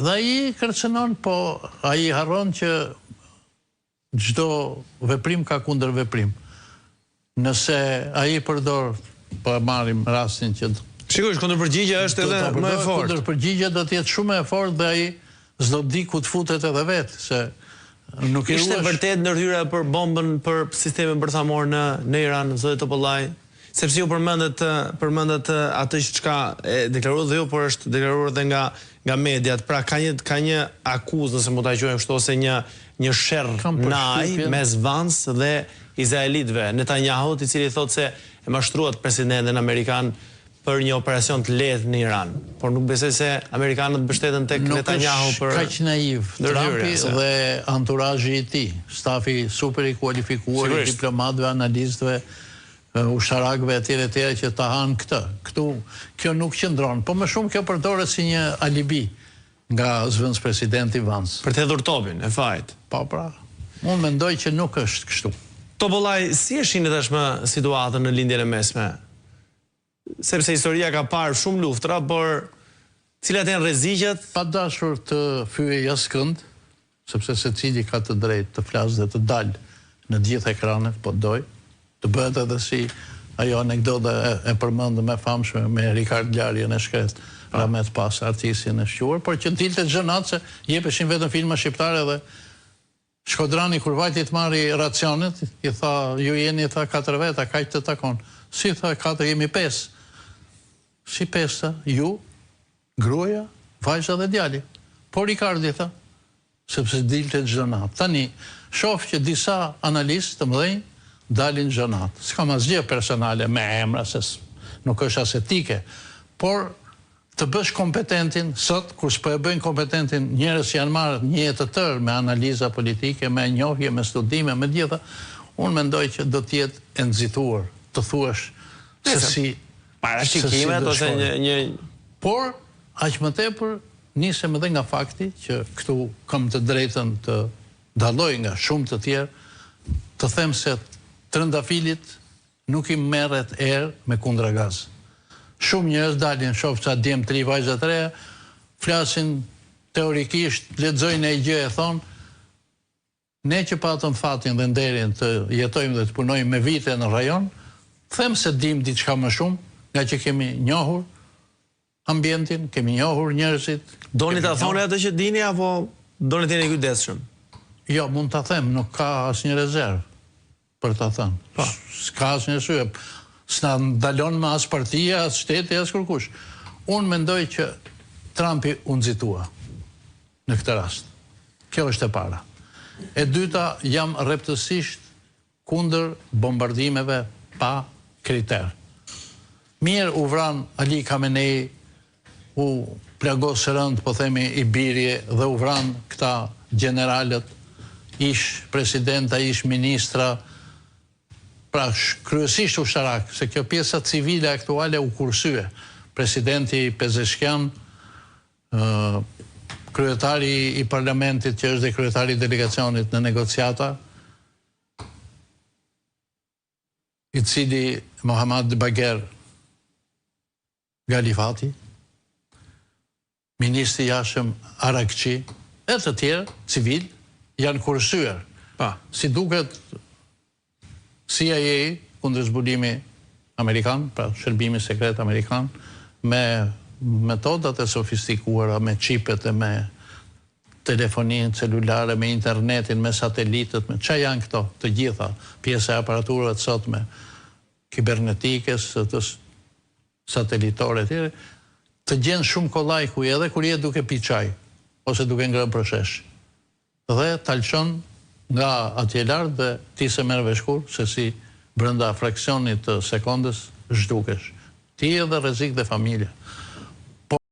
Dhe ai kërcënon, po ai harron që çdo veprim ka kundër veprim. Nëse ai përdor, po e marrim rastin që Shikosh, kundërpërgjigja është edhe më e fortë. Kundërpërgjigja do të jetë shumë e fortë dhe ai s'do di ku të futet edhe vetë, se nuk ishte vërtet ndërhyrja për bombën për sistemin bërthamor në Iran, zoti Topollaj, sepse ju përmendet atë çka e deklaruar dhe ju, por është deklaruar edhe nga mediat. Pra ka një akuzë, nëse mund ta quajmë kështu, ose një sherr naj mes Vance dhe izraelitëve. Netanyahu, i cili thotë se e mashtruat presidentin amerikan për një operacion të lehtë në Iran, por nuk besoj se amerikanët mbështeten tek Netanyahu për kaq naiv Trumpi dhe anturaxhi i tij, stafi super i kualifikuar i diplomatëve, analistëve, ushtarakëve etj që ta hanë këtë. Kjo nuk qëndron, po më shumë kjo përdoret si një alibi nga zëvendës presidenti Vance. Për të hedhur topin e fajit. Po pra, unë mendoj që nuk është kështu. Topollaj, si e shihni tashmë situatën në lindjen e mesme? Sepse historia ka parë shumë luftra, por cilat janë rreziqet? Pa dashur të fyej askënd, sepse secili ka të drejtë të flasë dhe të dalë në gjithë ekranet, po doj, të bëhet edhe si ajo anekdota e përmendëm e famshme me Rikard Gjarjen e shkret, Ramet Pas, artistin e shquar, por që dilte xhenat se jepeshin vetëm filma shqiptare dhe Shkodrani kur vajti të marri racionet, i tha, ju jeni, tha, 4 veta, kaq të takon. Si tha, 4, jemi 5. Si 5, ju, gruaja, vajza dhe djali. Po Rikardi tha, sepse dilte xhenat. Tani, shoh që disa analistë të mëdhenj dalin xhenat. S'kam asgjë personale me emra, se nuk është as etike, por të bësh kompetentin, sot, kur s'po e bëjnë kompetentin njerëz që janë marrë një jetë të tërë me analiza politike, me njohje, me studime, me gjitha, unë mendoj që do të jetë e nxituar, të thuash se si parashikimet ose një por aq më tepër nisem edhe nga fakti që këtu kam të drejtën të dalloj nga shumë të tjerë, të them se trëndafilit nuk i merret erë me kundragaz. Shumë njerëz dalin, shoh ça djem 3 vajza të reja, flasin teorikisht, lexojnë ai gjë e thon, ne që patëm fatin dhe nderin të jetojmë dhe të punojmë me vite në rajon, them se dim diçka më shumë, nga që kemi njohur ambientin, kemi njohur njerëzit. Doni ta thoni atë që dini apo doni të jeni kujdesshëm? Jo, mund ta them, nuk ka asnjë rezervë për ta thënë. S'ka asnjë sy. S'na ndalon me as partia, as shteti, as kërkush. Unë mendoj që Trumpi u nxitua në këtë rast. Kjo është e para. E dyta, jam rreptësisht kundër bombardimeve pa kriter. Mirë u vran Ali Khamenei, u plagos rënd, po themi, i birje dhe u vran këta generalët, ish presidenta, ish ministra, pra kryesisht ushtarak, se kjo pjesa civile aktuale u kursye. Presidenti Pezeshkian, kryetari i parlamentit që është dhe kryetari i delegacionit në negociata, i cili Mohammad Bagher Galifati, ministri jashtëm Arakçi, e të tjerë, civil, janë kursyer. Si duket CIA, kundër zbulimi amerikan, pra shërbimi sekret amerikan, me metodat e sofistikuara, me çipet e me telefoninë celulare, me internetin, me satelitët, me çfarë janë këto, të gjitha pjesa e aparaturave të sotme, kibernetikës, të satelitore të tjera, të gjenë shumë kollaj ku edhe kur je duke pi çaj ose duke ngrënë proshesh. Dhe talçon nga atje lart dhe ti se merr vesh kur se si brenda fraksionit të sekondës zhdukesh. Ti edhe rrezik dhe familja.